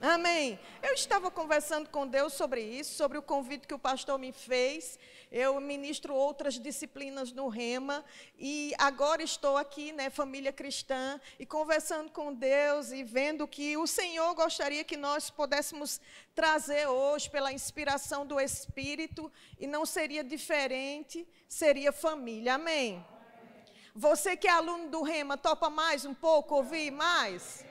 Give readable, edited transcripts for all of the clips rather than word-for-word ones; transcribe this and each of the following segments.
Amém. Eu estava conversando com Deus sobre isso, sobre o convite que o pastor me fez. Eu ministro outras disciplinas no Rema e agora estou aqui, família cristã, e conversando com Deus e vendo que o Senhor gostaria que nós pudéssemos trazer hoje pela inspiração do Espírito, e não seria diferente, seria família. Amém. Você que é aluno do Rema, topa mais um pouco, ouvir mais?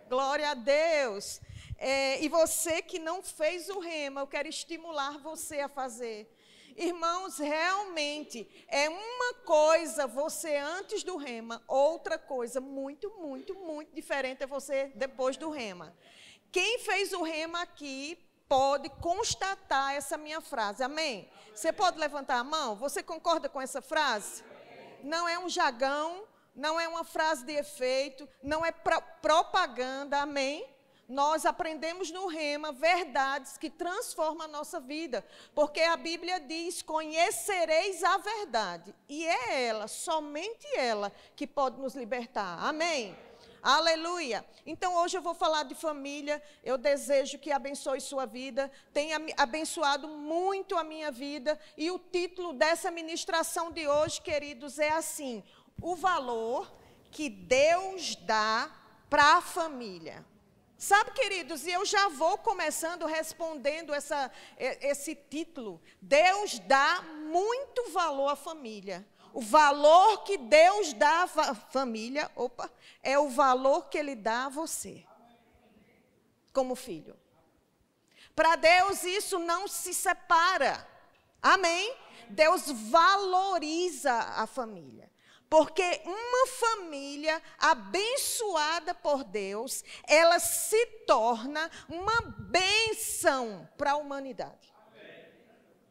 Glória a Deus. E você que não fez o Rema, eu quero estimular você a fazer. Irmãos, realmente, é uma coisa você antes do Rema, outra coisa muito, muito, muito diferente é você depois do Rema. Quem fez o Rema aqui pode constatar essa minha frase, amém? Você pode levantar a mão? Você concorda com essa frase? Não é um jargão, não é uma frase de efeito, não é propaganda, amém? Nós aprendemos no Rema verdades que transformam a nossa vida, porque a Bíblia diz, conhecereis a verdade, e é ela, somente ela, que pode nos libertar, amém? Aleluia! Então hoje eu vou falar de família, eu desejo que abençoe sua vida, tenha abençoado muito a minha vida, e o título dessa ministração de hoje, queridos, é assim, o valor que Deus dá para a família. Sabe, queridos, e eu já vou começando respondendo esse título. Deus dá muito valor à família. O valor que Deus dá à família, é o valor que Ele dá a você, como filho. Para Deus isso não se separa. Amém? Deus valoriza a família. Porque uma família abençoada por Deus, ela se torna uma bênção para a humanidade.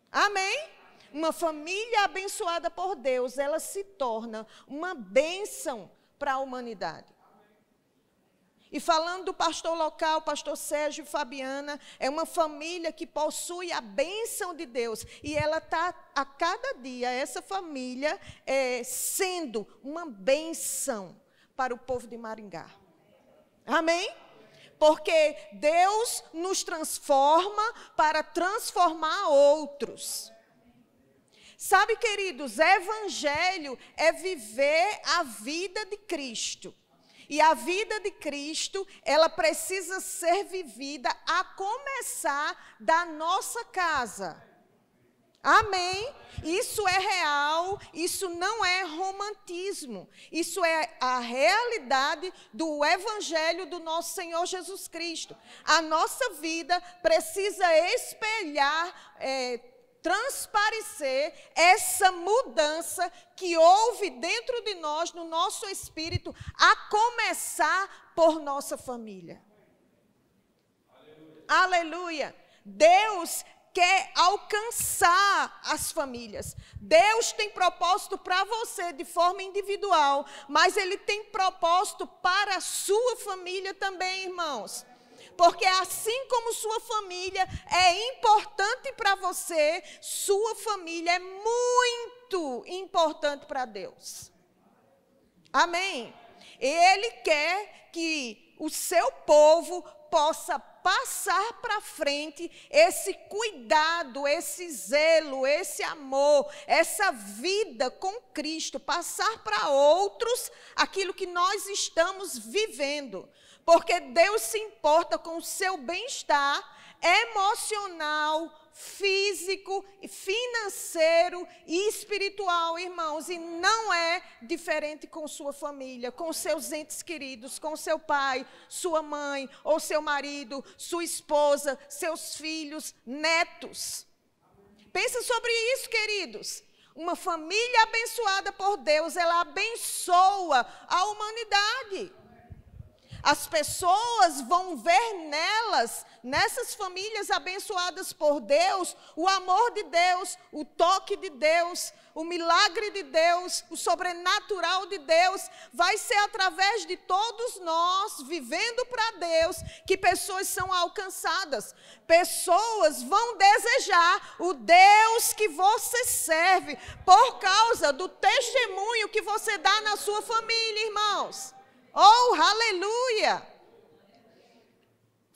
Amém? Uma família abençoada por Deus, ela se torna uma bênção para a humanidade. E falando do pastor local, pastor Sérgio e Fabiana, é uma família que possui a bênção de Deus. E ela está, a cada dia, essa família sendo uma bênção para o povo de Maringá. Amém? Porque Deus nos transforma para transformar outros. Sabe, queridos, evangelho é viver a vida de Cristo. E a vida de Cristo, ela precisa ser vivida a começar da nossa casa. Amém? Isso é real, isso não é romantismo. Isso é a realidade do Evangelho do nosso Senhor Jesus Cristo. A nossa vida precisa espelhar, transparecer essa mudança que houve dentro de nós, no nosso espírito, a começar por nossa família. Aleluia. Aleluia. Deus quer alcançar as famílias. Deus tem propósito para você de forma individual, mas Ele tem propósito para a sua família também, irmãos. Porque assim como sua família é importante para você, sua família é muito importante para Deus. Amém? Ele quer que o seu povo possa passar para frente esse cuidado, esse zelo, esse amor, essa vida com Cristo, passar para outros aquilo que nós estamos vivendo. Porque Deus se importa com o seu bem-estar emocional, físico, financeiro e espiritual, irmãos. E não é diferente com sua família, com seus entes queridos, com seu pai, sua mãe, ou seu marido, sua esposa, seus filhos, netos. Pensa sobre isso, queridos. Uma família abençoada por Deus, ela abençoa a humanidade. As pessoas vão ver nessas famílias abençoadas por Deus, o amor de Deus, o toque de Deus, o milagre de Deus, o sobrenatural de Deus. Vai ser através de todos nós, vivendo para Deus, que pessoas são alcançadas. Pessoas vão desejar o Deus que você serve, por causa do testemunho que você dá na sua família, irmãos. Oh, aleluia!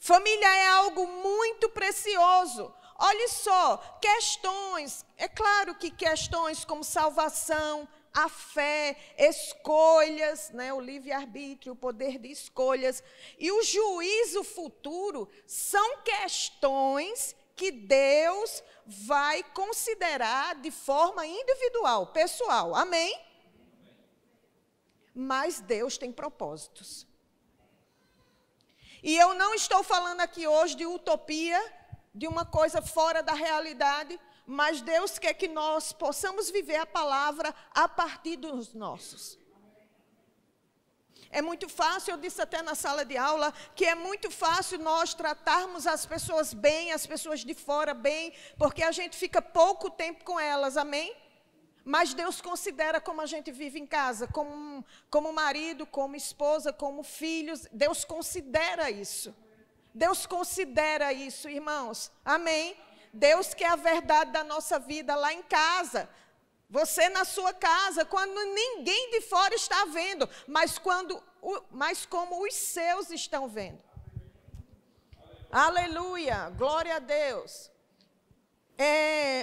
Família é algo muito precioso. Olha só, questões, é claro que questões como salvação, a fé, escolhas, né, o livre-arbítrio, o poder de escolhas e o juízo futuro são questões que Deus vai considerar de forma individual, pessoal. Amém? Mas Deus tem propósitos. E eu não estou falando aqui hoje de utopia, de uma coisa fora da realidade, mas Deus quer que nós possamos viver a palavra a partir dos nossos. É muito fácil, eu disse até na sala de aula, que é muito fácil nós tratarmos as pessoas bem, as pessoas de fora bem, porque a gente fica pouco tempo com elas, amém? Mas Deus considera como a gente vive em casa, como marido, como esposa, como filhos. Deus considera isso. Deus considera isso, irmãos. Amém? Deus quer a verdade da nossa vida lá em casa. Você na sua casa, quando ninguém de fora está vendo, mas como os seus estão vendo. Aleluia, glória a Deus.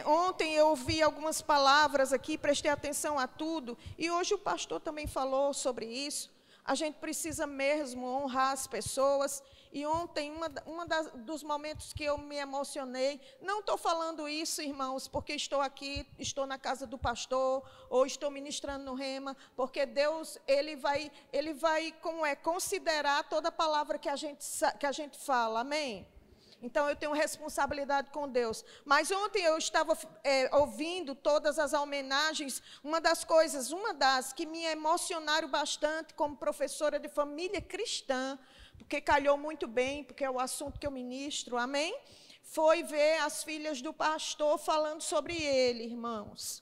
Ontem eu ouvi algumas palavras aqui, prestei atenção a tudo, e hoje o pastor também falou sobre isso. A gente precisa mesmo honrar as pessoas. E ontem, dos momentos que eu me emocionei, não estou falando isso, irmãos, porque estou aqui, estou na casa do pastor, ou estou ministrando no Rema, porque Deus, Ele vai considerar toda palavra que a gente fala, amém? Então, eu tenho responsabilidade com Deus. Mas ontem eu estava ouvindo todas as homenagens. Uma das que me emocionaram bastante como professora de família cristã, porque calhou muito bem, porque é o assunto que eu ministro, amém? Foi ver as filhas do pastor falando sobre ele, irmãos.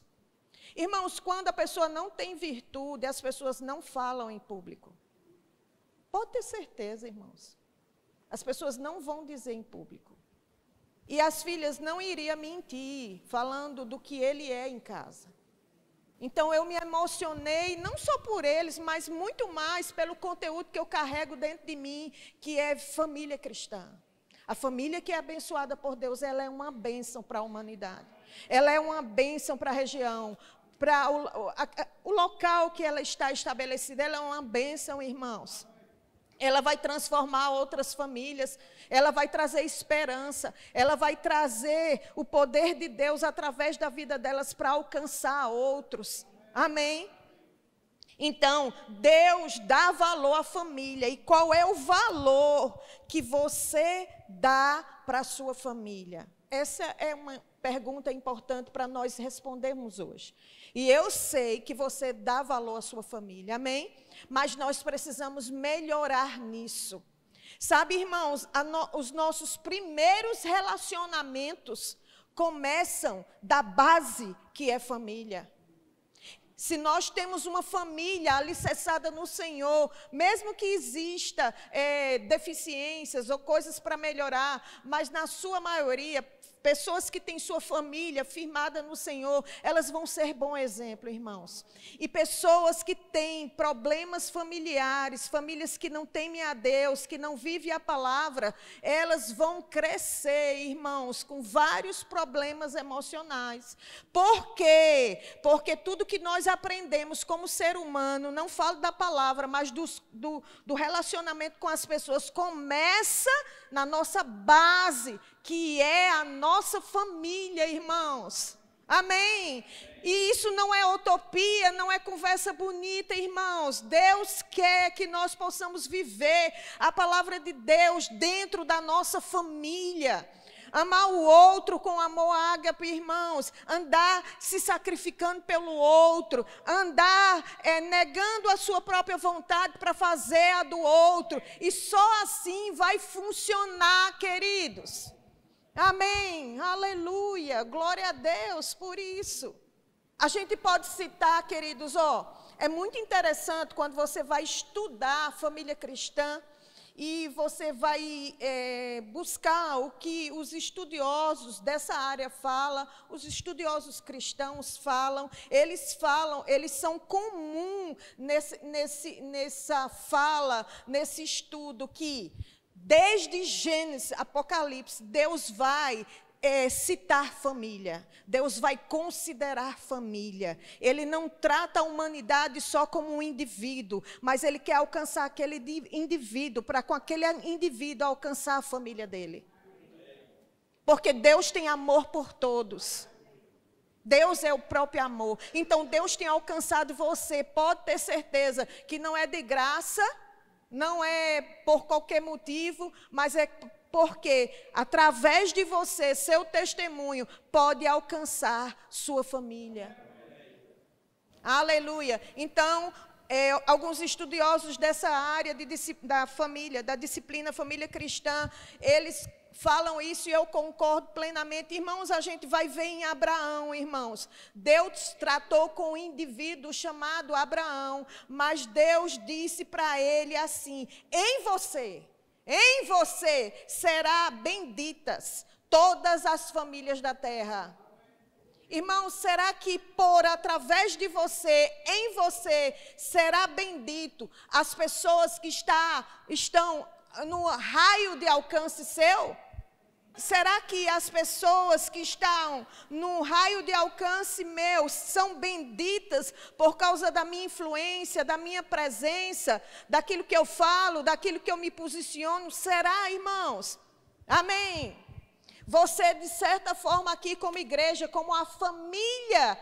Irmãos, quando a pessoa não tem virtude, as pessoas não falam em público. Pode ter certeza, irmãos. As pessoas não vão dizer em público. E as filhas não iriam mentir, falando do que ele é em casa. Então, eu me emocionei, não só por eles, mas muito mais pelo conteúdo que eu carrego dentro de mim, que é família cristã. A família que é abençoada por Deus, ela é uma bênção para a humanidade. Ela é uma bênção para a região, para o local que ela está estabelecida. Ela é uma bênção, irmãos. Ela vai transformar outras famílias, ela vai trazer esperança, ela vai trazer o poder de Deus através da vida delas para alcançar outros. Amém? Então, Deus dá valor à família. E qual é o valor que você dá para a sua família? Essa é uma pergunta importante para nós respondermos hoje. E eu sei que você dá valor à sua família, amém? Mas nós precisamos melhorar nisso. Sabe, irmãos, os nossos primeiros relacionamentos começam da base que é família. Se nós temos uma família alicerçada no Senhor, mesmo que exista deficiências ou coisas para melhorar, mas na sua maioria, pessoas que têm sua família firmada no Senhor, elas vão ser bom exemplo, irmãos. E pessoas que têm problemas familiares, famílias que não temem a Deus, que não vivem a palavra, elas vão crescer, irmãos, com vários problemas emocionais. Por quê? Porque tudo que nós aprendemos como ser humano, não falo da palavra, mas do relacionamento com as pessoas, começa na nossa base, que é a nossa família, irmãos. Amém? E isso não é utopia, não é conversa bonita, irmãos. Deus quer que nós possamos viver a palavra de Deus dentro da nossa família. Amar o outro com amor ágape, irmãos. Andar se sacrificando pelo outro. Andar negando a sua própria vontade para fazer a do outro. E só assim vai funcionar, queridos. Amém, aleluia, glória a Deus por isso. A gente pode citar, queridos, é muito interessante quando você vai estudar a família cristã e você vai buscar o que os estudiosos dessa área falam, os estudiosos cristãos falam, eles são comuns nessa fala, nesse estudo que Desde Gênesis, Apocalipse, Deus vai citar família. Deus vai considerar família. Ele não trata a humanidade só como um indivíduo, mas Ele quer alcançar aquele indivíduo, para com aquele indivíduo alcançar a família dele. Porque Deus tem amor por todos. Deus é o próprio amor. Então Deus tem alcançado você. Pode ter certeza que não é de graça, não é por qualquer motivo, mas é porque através de você, seu testemunho pode alcançar sua família. Aleluia. Então, alguns estudiosos dessa área da família, da disciplina família cristã, eles falam isso e eu concordo plenamente. Irmãos, a gente vai ver em Abraão, irmãos. Deus tratou com um indivíduo chamado Abraão, mas Deus disse para ele assim: em você será benditas todas as famílias da terra. Irmãos, será que através de você, em você, será bendito as pessoas que estão no raio de alcance seu? Será que as pessoas que estão no raio de alcance meu são benditas por causa da minha influência, da minha presença, daquilo que eu falo, daquilo que eu me posiciono? Será, irmãos? Amém? Você, de certa forma, aqui como igreja, como a família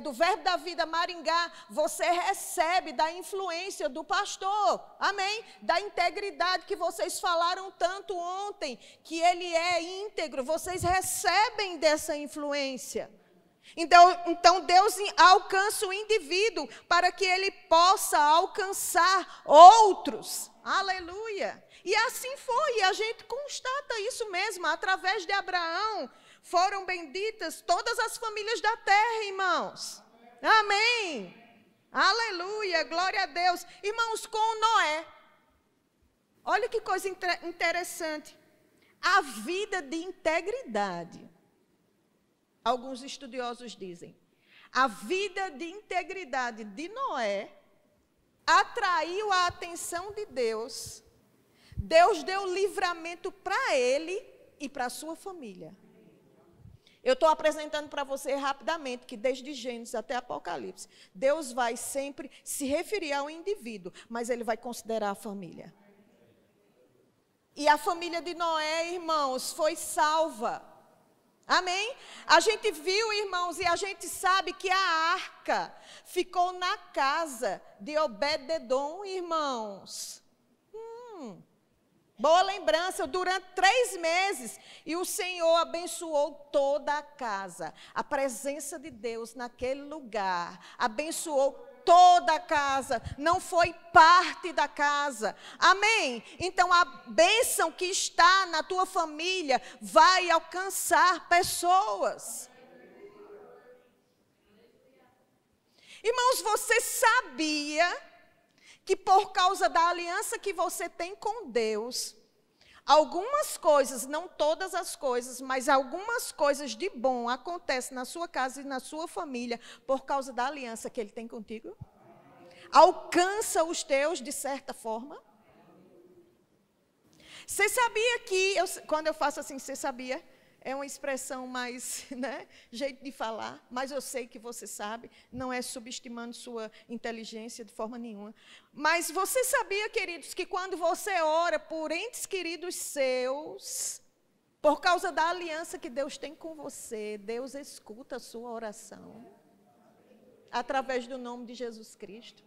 do Verbo da Vida Maringá, você recebe da influência do pastor, amém? Da integridade que vocês falaram tanto ontem, que ele é íntegro, vocês recebem dessa influência. Então Deus alcança o indivíduo para que ele possa alcançar outros, aleluia. E assim foi, e a gente constata isso mesmo, através de Abraão, foram benditas todas as famílias da terra, irmãos. Amém. Aleluia, glória a Deus. Irmãos, com Noé, olha que coisa interessante. A vida de integridade. Alguns estudiosos dizem, a vida de integridade de Noé atraiu a atenção de Deus. Deus deu livramento para ele e para a sua família. Eu estou apresentando para você rapidamente que desde Gênesis até Apocalipse, Deus vai sempre se referir ao indivíduo, mas Ele vai considerar a família. E a família de Noé, irmãos, foi salva. Amém? A gente viu, irmãos, e a gente sabe que a arca ficou na casa de Obed-edom, irmãos. Boa lembrança, durante 3 meses, e o Senhor abençoou toda a casa. A presença de Deus naquele lugar abençoou toda a casa, não foi parte da casa. Amém? Então a bênção que está na tua família vai alcançar pessoas. Irmãos, você sabia que por causa da aliança que você tem com Deus, algumas coisas, não todas as coisas, mas algumas coisas de bom acontecem na sua casa e na sua família por causa da aliança que Ele tem contigo? Alcança os teus de certa forma? Você sabia que, quando eu faço assim, você sabia? É uma expressão mais, jeito de falar, mas eu sei que você sabe, não é subestimando sua inteligência de forma nenhuma. Mas você sabia, queridos, que quando você ora por entes queridos seus, por causa da aliança que Deus tem com você, Deus escuta a sua oração, através do nome de Jesus Cristo.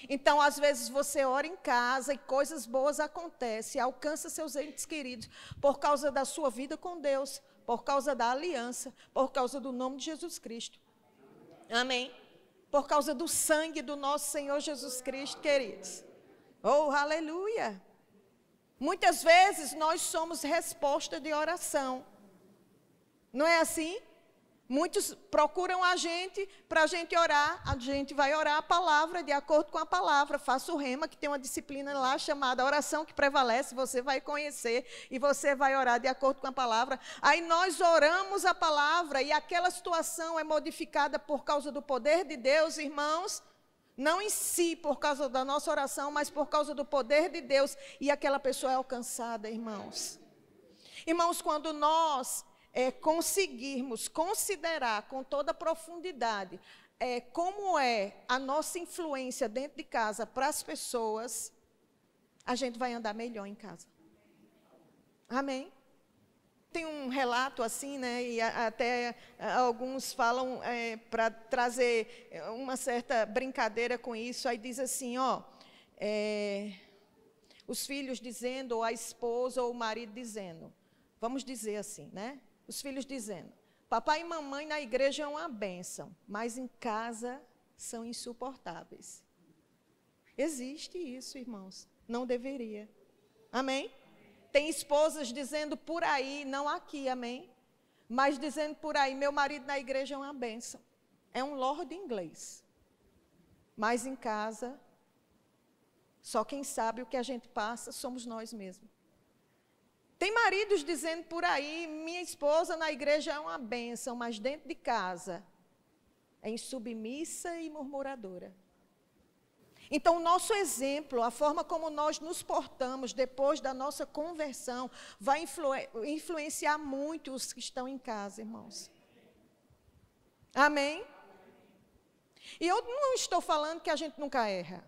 Então, às vezes, você ora em casa e coisas boas acontecem, alcança seus entes queridos, por causa da sua vida com Deus, por causa da aliança, por causa do nome de Jesus Cristo. Amém? Por causa do sangue do nosso Senhor Jesus Cristo, queridos. Oh, aleluia! Muitas vezes, nós somos resposta de oração. Não é assim? Muitos procuram a gente para a gente orar. A gente vai orar a palavra de acordo com a palavra. Faça o rema, que tem uma disciplina lá chamada oração que prevalece. Você vai conhecer e você vai orar de acordo com a palavra. Aí nós oramos a palavra e aquela situação é modificada por causa do poder de Deus, irmãos. Não em si, por causa da nossa oração, mas por causa do poder de Deus. E aquela pessoa é alcançada, irmãos. Irmãos, quando nós conseguirmos considerar com toda profundidade como é a nossa influência dentro de casa para as pessoas, a gente vai andar melhor em casa. Amém? Tem um relato assim, né, e até alguns falam para trazer uma certa brincadeira com isso, aí diz assim, os filhos dizendo, ou a esposa ou o marido dizendo, vamos dizer assim, né, os filhos dizendo, papai e mamãe na igreja é uma bênção, mas em casa são insuportáveis. Existe isso, irmãos, não deveria. Amém? Tem esposas dizendo por aí, não aqui, amém? Mas dizendo por aí, meu marido na igreja é uma bênção. É um lord inglês. Mas em casa, só quem sabe o que a gente passa somos nós mesmos. Tem maridos dizendo por aí, minha esposa na igreja é uma bênção, mas dentro de casa é insubmissa e murmuradora. Então, o nosso exemplo, a forma como nós nos portamos depois da nossa conversão, vai influenciar muito os que estão em casa, irmãos. Amém? E eu não estou falando que a gente nunca erra.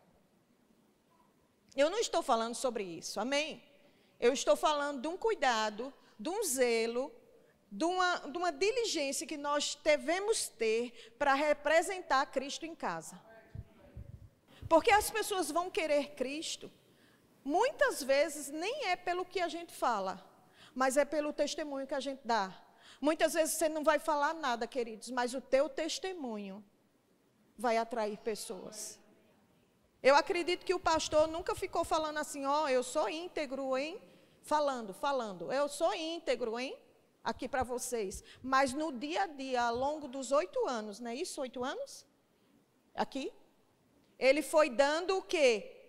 Eu não estou falando sobre isso, amém? Eu estou falando de um cuidado, de um zelo, de uma diligência que nós devemos ter para representar Cristo em casa. Porque as pessoas vão querer Cristo, muitas vezes nem é pelo que a gente fala, mas é pelo testemunho que a gente dá. Muitas vezes você não vai falar nada, queridos, mas o teu testemunho vai atrair pessoas. Eu acredito que o pastor nunca ficou falando assim, eu sou íntegro, hein? Falando, eu sou íntegro, hein? Aqui para vocês. Mas no dia a dia, ao longo dos 8 anos, não é isso? 8 anos? Aqui? Ele foi dando o quê?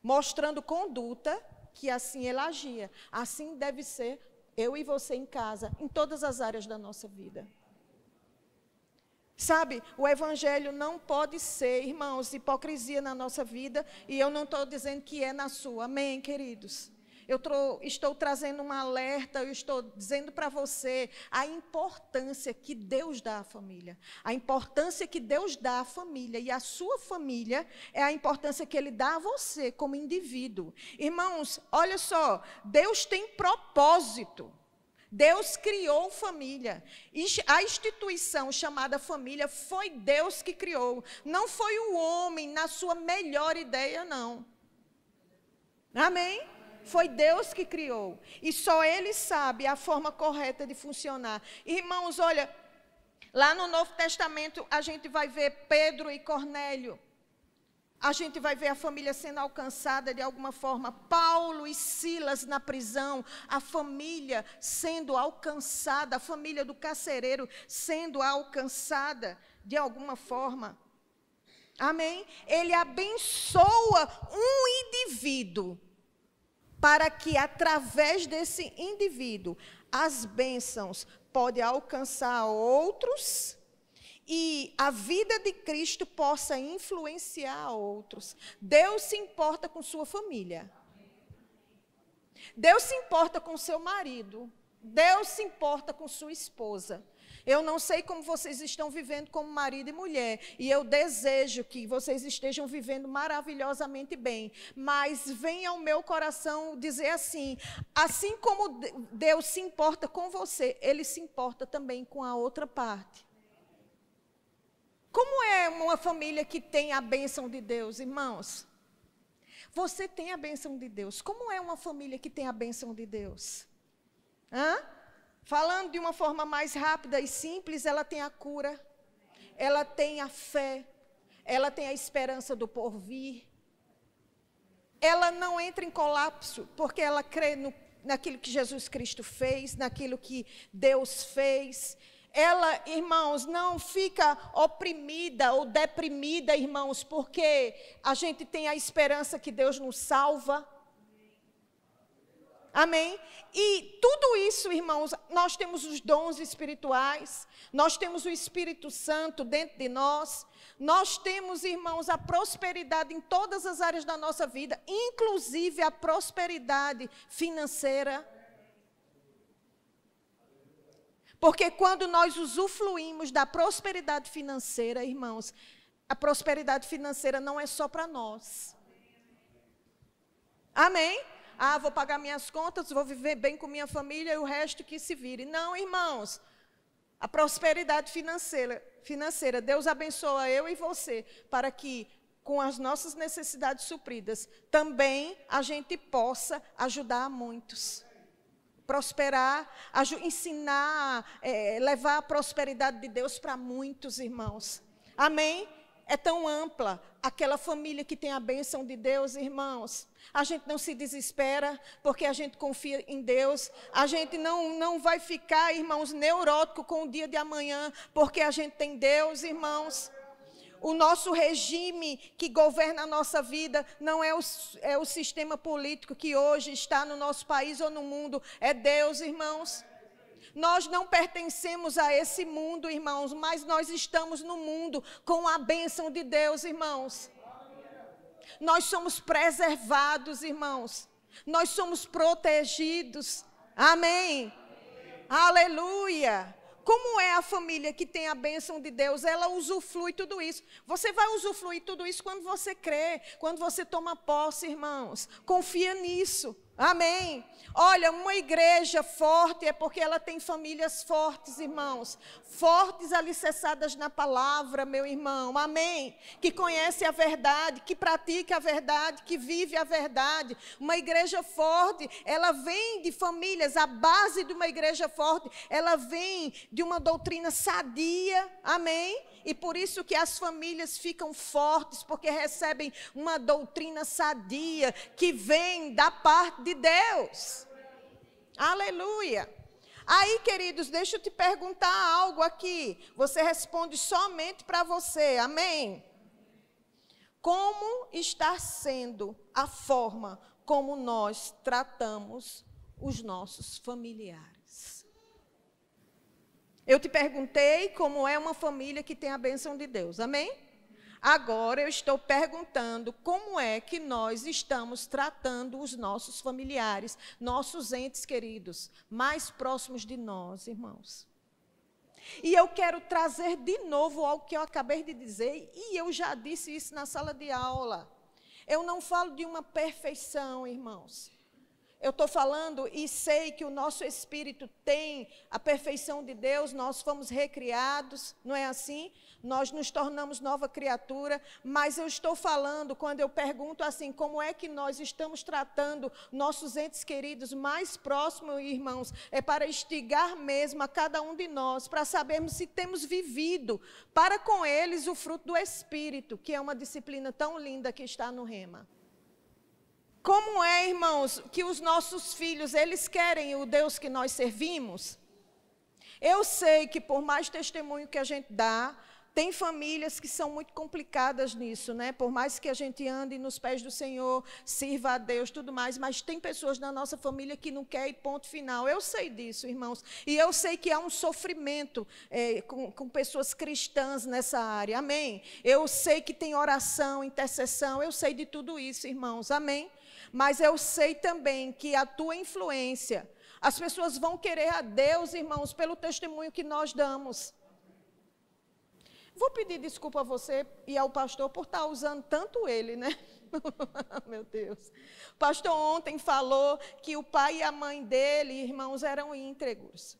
Mostrando conduta, que assim ele agia. Assim deve ser eu e você em casa, em todas as áreas da nossa vida. Sabe, o evangelho não pode ser, irmãos, hipocrisia na nossa vida, e eu não estou dizendo que é na sua. Amém, queridos? Eu estou trazendo um alerta, eu estou dizendo para você a importância que Deus dá à família. A importância que Deus dá à família e à sua família é a importância que Ele dá a você como indivíduo. Irmãos, olha só, Deus tem propósito. Deus criou família. A instituição chamada família foi Deus que criou. Não foi o homem na sua melhor ideia, não. Amém? Foi Deus que criou. E só Ele sabe a forma correta de funcionar. Irmãos, olha, lá no Novo Testamento a gente vai ver Pedro e Cornélio. A gente vai ver a família sendo alcançada de alguma forma. Paulo e Silas na prisão. A família sendo alcançada. A família do carcereiro sendo alcançada de alguma forma. Amém? Ele abençoa um indivíduo para que através desse indivíduo as bênçãos podem alcançar outros e a vida de Cristo possa influenciar outros. Deus se importa com sua família. Deus se importa com seu marido. Deus se importa com sua esposa. Eu não sei como vocês estão vivendo como marido e mulher, e eu desejo que vocês estejam vivendo maravilhosamente bem, mas vem ao meu coração dizer assim como Deus se importa com você, Ele se importa também com a outra parte. Como é uma família que tem a bênção de Deus, irmãos? Você tem a bênção de Deus. Como é uma família que tem a bênção de Deus? Falando de uma forma mais rápida e simples, ela tem a cura, ela tem a fé, ela tem a esperança do porvir. Ela não entra em colapso, porque ela crê naquilo que Jesus Cristo fez, naquilo que Deus fez. Ela, irmãos, não fica oprimida ou deprimida, irmãos, porque a gente tem a esperança que Deus nos salva. Amém? E tudo isso, irmãos, nós temos os dons espirituais, nós temos o Espírito Santo dentro de nós, nós temos, irmãos, a prosperidade em todas as áreas da nossa vida, inclusive a prosperidade financeira. Porque quando nós usufruímos da prosperidade financeira, irmãos, a prosperidade financeira não é só para nós. Amém? Ah, vou pagar minhas contas, vou viver bem com minha família e o resto que se vire. Não, irmãos. A prosperidade financeira, Deus abençoa eu e você, para que, com as nossas necessidades supridas, também a gente possa ajudar muitos. Prosperar, ensinar, levar a prosperidade de Deus para muitos irmãos. Amém? É tão ampla aquela família que tem a bênção de Deus, irmãos. A gente não se desespera porque a gente confia em Deus. A gente não vai ficar, irmãos, neurótico com o dia de amanhã, porque a gente tem Deus, irmãos. O nosso regime que governa a nossa vida não é o sistema político que hoje está no nosso país ou no mundo. É Deus, irmãos. Nós não pertencemos a esse mundo, irmãos, mas nós estamos no mundo com a bênção de Deus, irmãos. Nós somos preservados, irmãos. Nós somos protegidos. Amém. Aleluia. Como é a família que tem a bênção de Deus? Ela usufrui tudo isso. Você vai usufruir tudo isso quando você crê, quando você toma posse, irmãos. Confia nisso. Amém. Olha, uma igreja forte é porque ela tem famílias fortes, irmãos. Fortes, alicerçadas na palavra, meu irmão. Amém. Que conhece a verdade, que pratica a verdade, que vive a verdade. Uma igreja forte, ela vem de famílias, a base de uma igreja forte, ela vem de uma doutrina sadia. Amém. E por isso que as famílias ficam fortes, porque recebem uma doutrina sadia, que vem da parte de Deus. Aleluia. Aí, queridos, deixa eu te perguntar algo aqui. Você responde somente para você, amém? Como está sendo a forma como nós tratamos os nossos familiares? Eu te perguntei como é uma família que tem a bênção de Deus, amém? Agora eu estou perguntando como é que nós estamos tratando os nossos familiares, nossos entes queridos, mais próximos de nós, irmãos. E eu quero trazer de novo algo que eu acabei de dizer, e eu já disse isso na sala de aula. Eu não falo de uma perfeição, irmãos. Eu estou falando e sei que o nosso espírito tem a perfeição de Deus, nós fomos recriados, não é assim? Nós nos tornamos nova criatura, mas eu estou falando, quando eu pergunto assim, como é que nós estamos tratando nossos entes queridos mais próximos, irmãos, é para instigar mesmo a cada um de nós, para sabermos se temos vivido para com eles o fruto do Espírito, que é uma disciplina tão linda que está no Rema. Como é, irmãos, que os nossos filhos, eles querem o Deus que nós servimos? Eu sei que por mais testemunho que a gente dá, tem famílias que são muito complicadas nisso, né? Por mais que a gente ande nos pés do Senhor, sirva a Deus, tudo mais, mas tem pessoas na nossa família que não querem ponto final. Eu sei disso, irmãos. E eu sei que há um sofrimento com pessoas cristãs nessa área, amém? Eu sei que tem oração, intercessão, eu sei de tudo isso, irmãos, amém? Mas eu sei também que a tua influência, as pessoas vão querer a Deus, irmãos, pelo testemunho que nós damos. Vou pedir desculpa a você e ao pastor por estar usando tanto ele, né? Meu Deus. O pastor ontem falou que o pai e a mãe dele, irmãos, eram íntegros.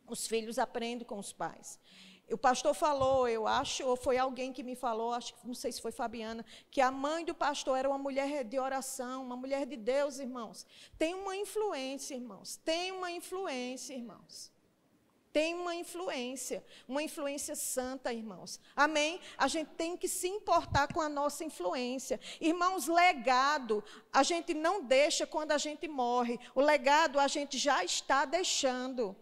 Os filhos aprendem com os pais. O pastor falou, eu acho, ou foi alguém que me falou, acho que não sei se foi Fabiana, que a mãe do pastor era uma mulher de oração, uma mulher de Deus, irmãos. Tem uma influência, irmãos. Tem uma influência, irmãos. Tem uma influência santa, irmãos. Amém? A gente tem que se importar com a nossa influência. Irmãos, legado, a gente não deixa quando a gente morre. O legado a gente já está deixando.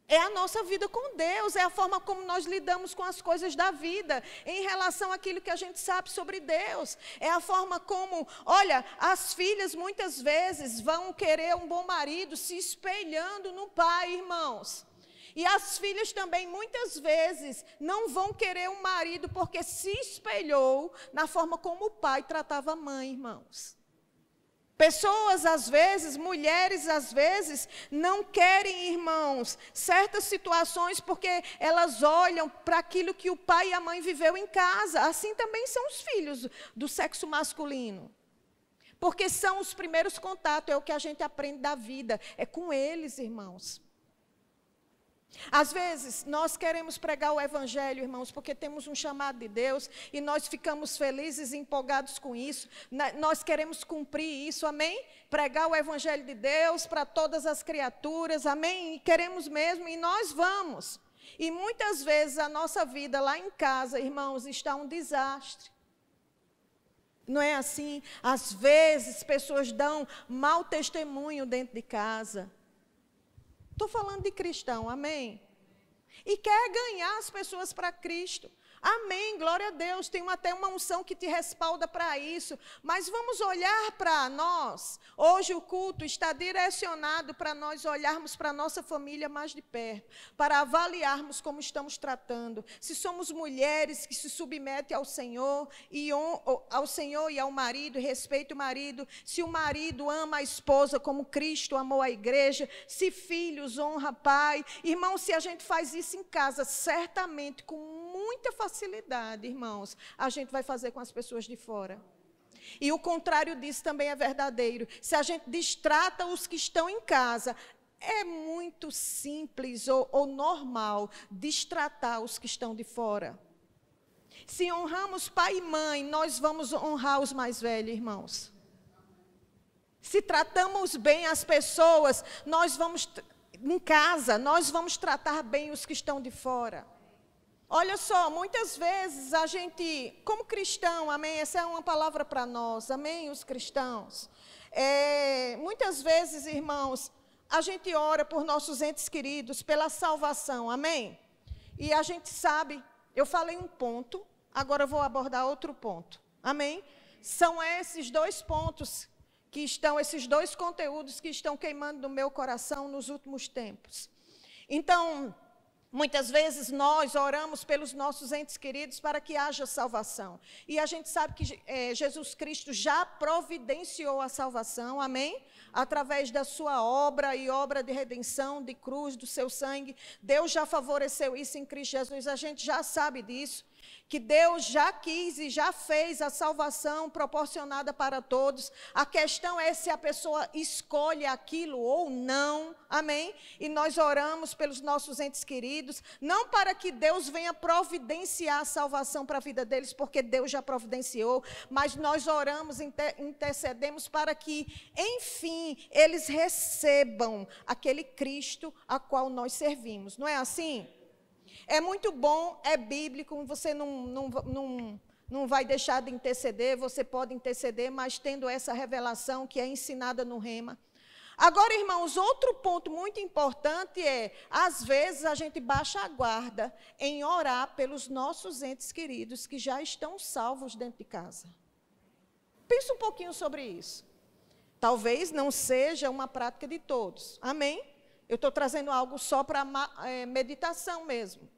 É a nossa vida com Deus, é a forma como nós lidamos com as coisas da vida, em relação àquilo que a gente sabe sobre Deus. É a forma como, olha, as filhas muitas vezes vão querer um bom marido se espelhando no pai, irmãos. E as filhas também muitas vezes não vão querer um marido porque se espelhou na forma como o pai tratava a mãe, irmãos. Pessoas, às vezes, mulheres, às vezes, não querem, irmãos, certas situações porque elas olham para aquilo que o pai e a mãe viveu em casa. Assim também são os filhos do sexo masculino. Porque são os primeiros contatos, é o que a gente aprende da vida. É com eles, irmãos. Às vezes, nós queremos pregar o evangelho, irmãos, porque temos um chamado de Deus e nós ficamos felizes e empolgados com isso. Nós queremos cumprir isso, amém? Pregar o evangelho de Deus para todas as criaturas, amém? E queremos mesmo, e nós vamos. E muitas vezes a nossa vida lá em casa, irmãos, está um desastre. Não é assim? Às vezes, pessoas dão mau testemunho dentro de casa. Estou falando de cristão, amém? E quer ganhar as pessoas para Cristo. Amém, glória a Deus, tem até uma unção que te respalda para isso. Mas vamos olhar para nós. Hoje o culto está direcionado para nós olharmos para a nossa família mais de perto. Para avaliarmos como estamos tratando. Se somos mulheres que se submetem ao Senhor e ao marido, respeita o marido. Se o marido ama a esposa como Cristo amou a igreja. Se filhos honra pai. Irmão, se a gente faz isso em casa, certamente com muita facilidade, irmãos, a gente vai fazer com as pessoas de fora. E o contrário disso também é verdadeiro. Se a gente destrata os que estão em casa, é muito simples ou normal destratar os que estão de fora. Se honramos pai e mãe, nós vamos honrar os mais velhos, irmãos. Se tratamos bem as pessoas, em casa, nós vamos tratar bem os que estão de fora. Olha só, muitas vezes a gente, como cristão, amém, essa é uma palavra para nós, amém, os cristãos. Muitas vezes, irmãos, a gente ora por nossos entes queridos, pela salvação, amém? E a gente sabe, eu falei um ponto, agora eu vou abordar outro ponto, amém? São esses dois pontos que estão, esses dois conteúdos que estão queimando no meu coração nos últimos tempos. Então, muitas vezes nós oramos pelos nossos entes queridos para que haja salvação. E a gente sabe que Jesus Cristo já providenciou a salvação, amém? Através da sua obra e obra de redenção, de cruz, do seu sangue. Deus já favoreceu isso em Cristo Jesus, a gente já sabe disso. Que Deus já quis e já fez a salvação proporcionada para todos. A questão é se a pessoa escolhe aquilo ou não, amém? E nós oramos pelos nossos entes queridos, não para que Deus venha providenciar a salvação para a vida deles, porque Deus já providenciou, mas nós oramos, intercedemos para que, enfim, eles recebam aquele Cristo a qual nós servimos. Não é assim? É muito bom, é bíblico, você não vai deixar de interceder, você pode interceder, mas tendo essa revelação que é ensinada no Rema. Agora, irmãos, outro ponto muito importante às vezes a gente baixa a guarda em orar pelos nossos entes queridos que já estão salvos dentro de casa. Pensa um pouquinho sobre isso. Talvez não seja uma prática de todos, amém? Eu estou trazendo algo só para meditação mesmo.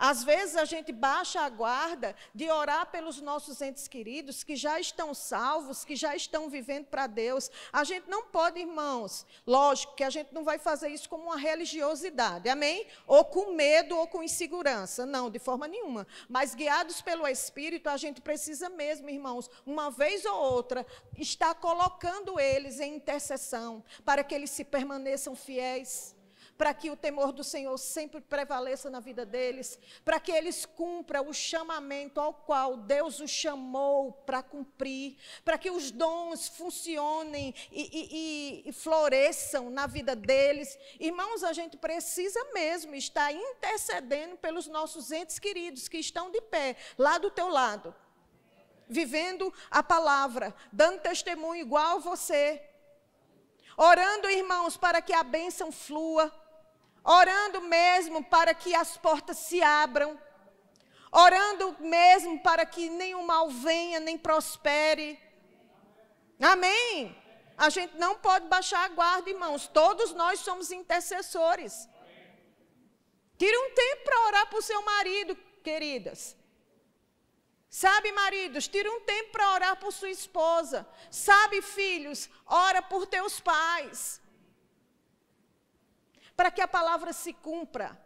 Às vezes a gente baixa a guarda de orar pelos nossos entes queridos que já estão salvos, que já estão vivendo para Deus. A gente não pode, irmãos, lógico que a gente não vai fazer isso como uma religiosidade, amém? Ou com medo ou com insegurança, não, de forma nenhuma. Mas guiados pelo Espírito, a gente precisa mesmo, irmãos, uma vez ou outra, estar colocando eles em intercessão, para que eles se permaneçam fiéis. Para que o temor do Senhor sempre prevaleça na vida deles, para que eles cumpram o chamamento ao qual Deus os chamou para cumprir, para que os dons funcionem e floresçam na vida deles. Irmãos, a gente precisa mesmo estar intercedendo pelos nossos entes queridos que estão de pé, lá do teu lado, vivendo a palavra, dando testemunho igual a você, orando, irmãos, para que a bênção flua. orando mesmo para que as portas se abram, orando mesmo para que nenhum mal venha, nem prospere. Amém? A gente não pode baixar a guarda, irmãos. Todos nós somos intercessores. Tire um tempo para orar por seu marido, queridas. Sabe, maridos, tire um tempo para orar por sua esposa. Sabe, filhos, ora por teus pais. Para que a palavra se cumpra.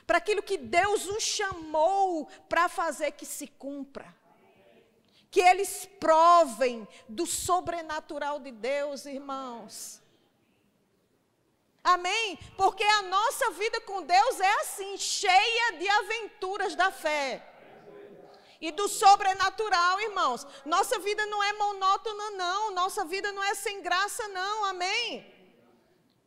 Para aquilo que Deus os chamou para fazer que se cumpra. Que eles provem do sobrenatural de Deus, irmãos. Amém? Porque a nossa vida com Deus é assim, cheia de aventuras da fé. E do sobrenatural, irmãos. Nossa vida não é monótona, não. Nossa vida não é sem graça, não. Amém?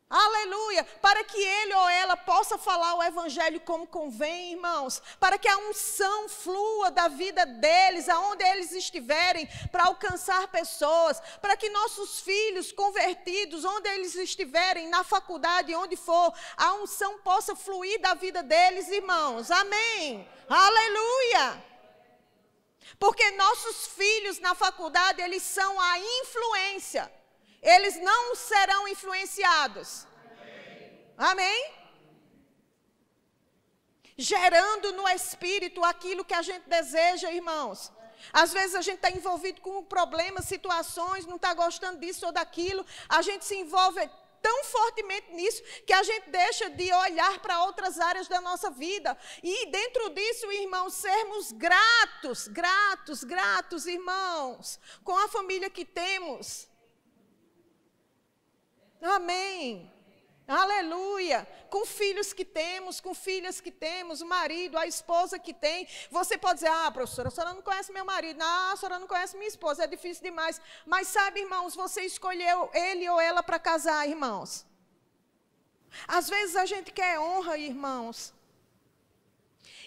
Aleluia. Para que ele ou ela possa falar o evangelho como convém, irmãos. Para que a unção flua da vida deles, aonde eles estiverem, para alcançar pessoas. Para que nossos filhos convertidos, onde eles estiverem, na faculdade, onde for, a unção possa fluir da vida deles, irmãos. Amém? Aleluia. Porque nossos filhos na faculdade, eles são a influência. Eles não serão influenciados. Amém? Gerando no espírito aquilo que a gente deseja, irmãos. Às vezes a gente está envolvido com problemas, situações, não está gostando disso ou daquilo. A gente se envolve tão fortemente nisso que a gente deixa de olhar para outras áreas da nossa vida. E dentro disso, irmãos, sermos gratos, irmãos, com a família que temos. Amém. Aleluia. Com filhos que temos, com filhas que temos, o marido, a esposa que tem. Você pode dizer, professora, a senhora não conhece meu marido. Não, a senhora não conhece minha esposa, é difícil demais. Mas sabe, irmãos, você escolheu ele ou ela para casar, irmãos. Às vezes a gente quer honra, irmãos.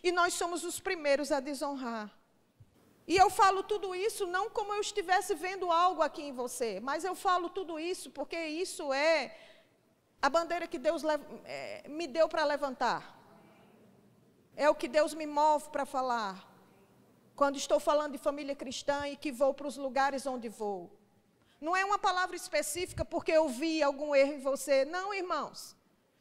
E nós somos os primeiros a desonrar. E eu falo tudo isso não como eu estivesse vendo algo aqui em você, mas eu falo tudo isso porque isso é a bandeira que Deus me deu para levantar. É o que Deus me move para falar. Quando estou falando de família cristã e que vou para os lugares onde vou. Não é uma palavra específica porque eu vi algum erro em você. Não, irmãos.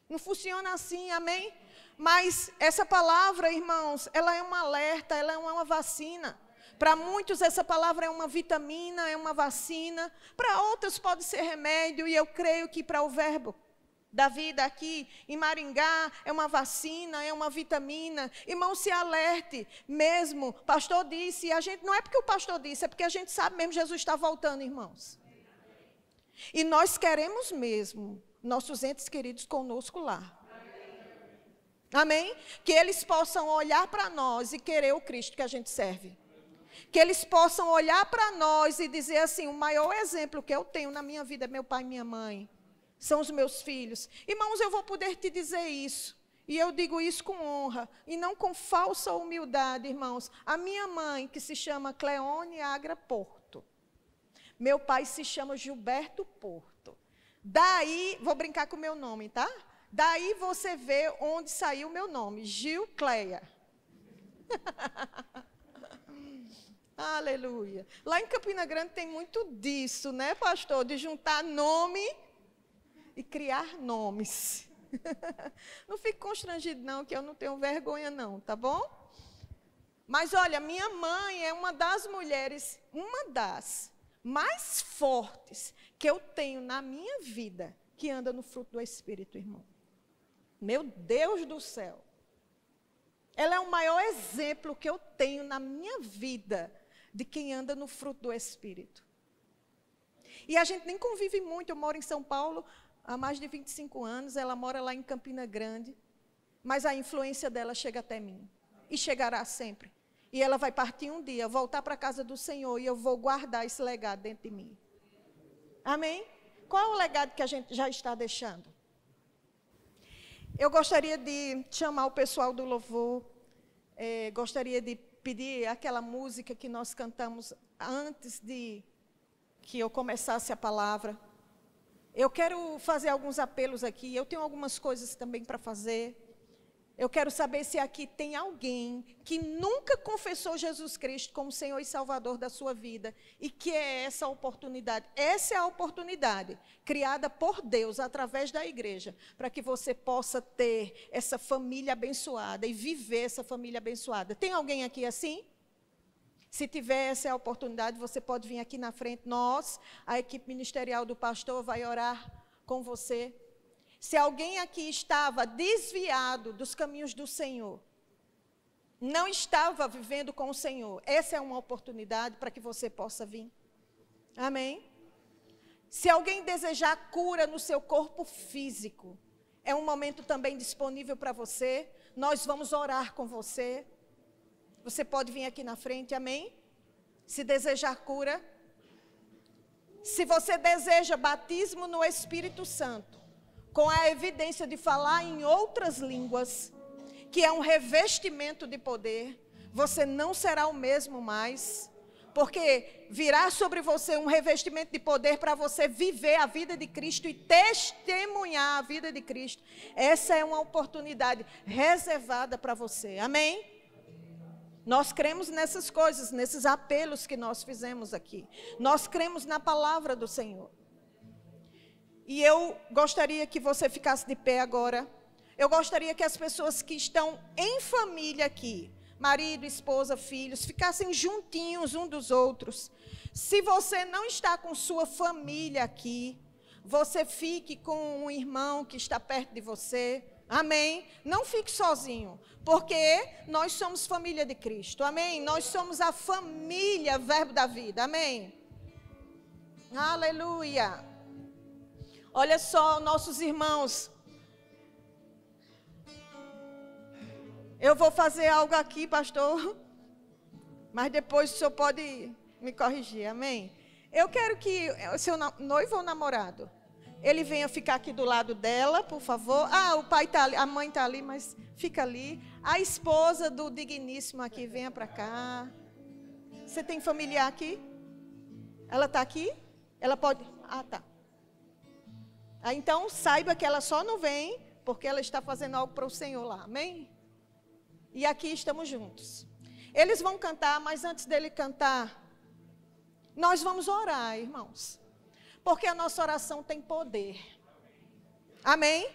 Não funciona assim, amém? Mas essa palavra, irmãos, ela é um alerta, ela é uma vacina. Para muitos essa palavra é uma vitamina, é uma vacina. Para outros pode ser remédio. E eu creio que para o verbo da vida aqui em Maringá é uma vacina, é uma vitamina. Irmão, se alerte mesmo. O pastor disse, e a gente, não é porque o pastor disse, é porque a gente sabe mesmo, Jesus está voltando, irmãos. E nós queremos mesmo nossos entes queridos conosco lá. Amém? Que eles possam olhar para nós e querer o Cristo que a gente serve. Que eles possam olhar para nós e dizer assim, o maior exemplo que eu tenho na minha vida é meu pai e minha mãe. São os meus filhos. Irmãos, eu vou poder te dizer isso. E eu digo isso com honra. E não com falsa humildade, irmãos. A minha mãe, que se chama Cleone Agra Porto. Meu pai se chama Gilberto Porto. Daí, vou brincar com o meu nome, tá? Daí você vê onde saiu o meu nome. Gilcleia. Aleluia. Lá em Campina Grande tem muito disso, né, pastor? De juntar nome e criar nomes. Não fique constrangido não, que eu não tenho vergonha não, tá bom? Mas olha, minha mãe é uma das mulheres, uma das mais fortes que eu tenho na minha vida, que anda no fruto do Espírito, irmão. Meu Deus do céu. Ela é o maior exemplo que eu tenho na minha vida de quem anda no fruto do Espírito. E a gente nem convive muito, eu moro em São Paulo há mais de 25 anos, ela mora lá em Campina Grande, mas a influência dela chega até mim, e chegará sempre. E ela vai partir um dia, voltar para a casa do Senhor, e eu vou guardar esse legado dentro de mim. Amém? Qual é o legado que a gente já está deixando? Eu gostaria de chamar o pessoal do louvor, gostaria de pedir aquela música que nós cantamos antes de que eu começasse a palavra. Eu quero fazer alguns apelos aqui. Eu tenho algumas coisas também para fazer. Eu quero saber se aqui tem alguém que nunca confessou Jesus Cristo como Senhor e Salvador da sua vida e que é essa oportunidade. Essa é a oportunidade criada por Deus através da igreja para que você possa ter essa família abençoada e viver essa família abençoada. Tem alguém aqui assim? Se tiver essa oportunidade, você pode vir aqui na frente. Nós, a equipe ministerial do pastor, vai orar com você. Se alguém aqui estava desviado dos caminhos do Senhor, não estava vivendo com o Senhor, essa é uma oportunidade para que você possa vir. Amém? Se alguém desejar cura no seu corpo físico, é um momento também disponível para você. Nós vamos orar com você. Você pode vir aqui na frente, amém? Se desejar cura. Se você deseja batismo no Espírito Santo, com a evidência de falar em outras línguas, que é um revestimento de poder, você não será o mesmo mais, porque virá sobre você um revestimento de poder para você viver a vida de Cristo e testemunhar a vida de Cristo. Essa é uma oportunidade reservada para você, amém? Nós cremos nessas coisas, nesses apelos que nós fizemos aqui. Nós cremos na palavra do Senhor. E eu gostaria que você ficasse de pé agora. Eu gostaria que as pessoas que estão em família aqui, marido, esposa, filhos, ficassem juntinhos um dos outros. Se você não está com sua família aqui, você fique com um irmão que está perto de você. Amém? Não fique sozinho, porque nós somos família de Cristo. Amém? Nós somos a família, verbo da vida. Amém? Aleluia. Olha só, nossos irmãos. Eu vou fazer algo aqui, pastor, mas depois o senhor pode me corrigir, amém? Eu quero que o seu noivo ou namorado, ele venha ficar aqui do lado dela, por favor. Ah, o pai está ali, a mãe está ali, mas fica ali. A esposa do digníssimo aqui, venha para cá. Você tem familiar aqui? Ela está aqui? Ela pode... Ah, tá. Então, saiba que ela só não vem porque ela está fazendo algo para o Senhor lá, amém? E aqui estamos juntos. Eles vão cantar, mas antes dele cantar, nós vamos orar, irmãos. Porque a nossa oração tem poder. Amém?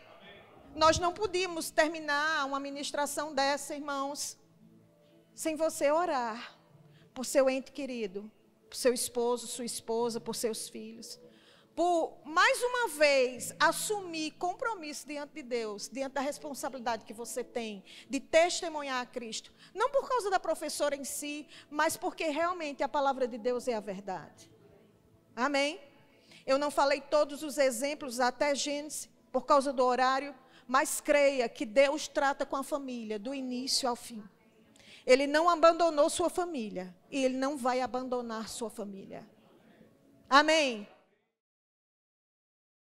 Nós não podíamos terminar uma ministração dessa, irmãos, sem você orar por seu ente querido, por seu esposo, sua esposa, por seus filhos. Por, mais uma vez, assumir compromisso diante de Deus, diante da responsabilidade que você tem de testemunhar a Cristo. Não por causa da professora em si, mas porque realmente a palavra de Deus é a verdade. Amém? Eu não falei todos os exemplos até Gênesis, por causa do horário, mas creia que Deus trata com a família, do início ao fim. Ele não abandonou sua família, e Ele não vai abandonar sua família. Amém?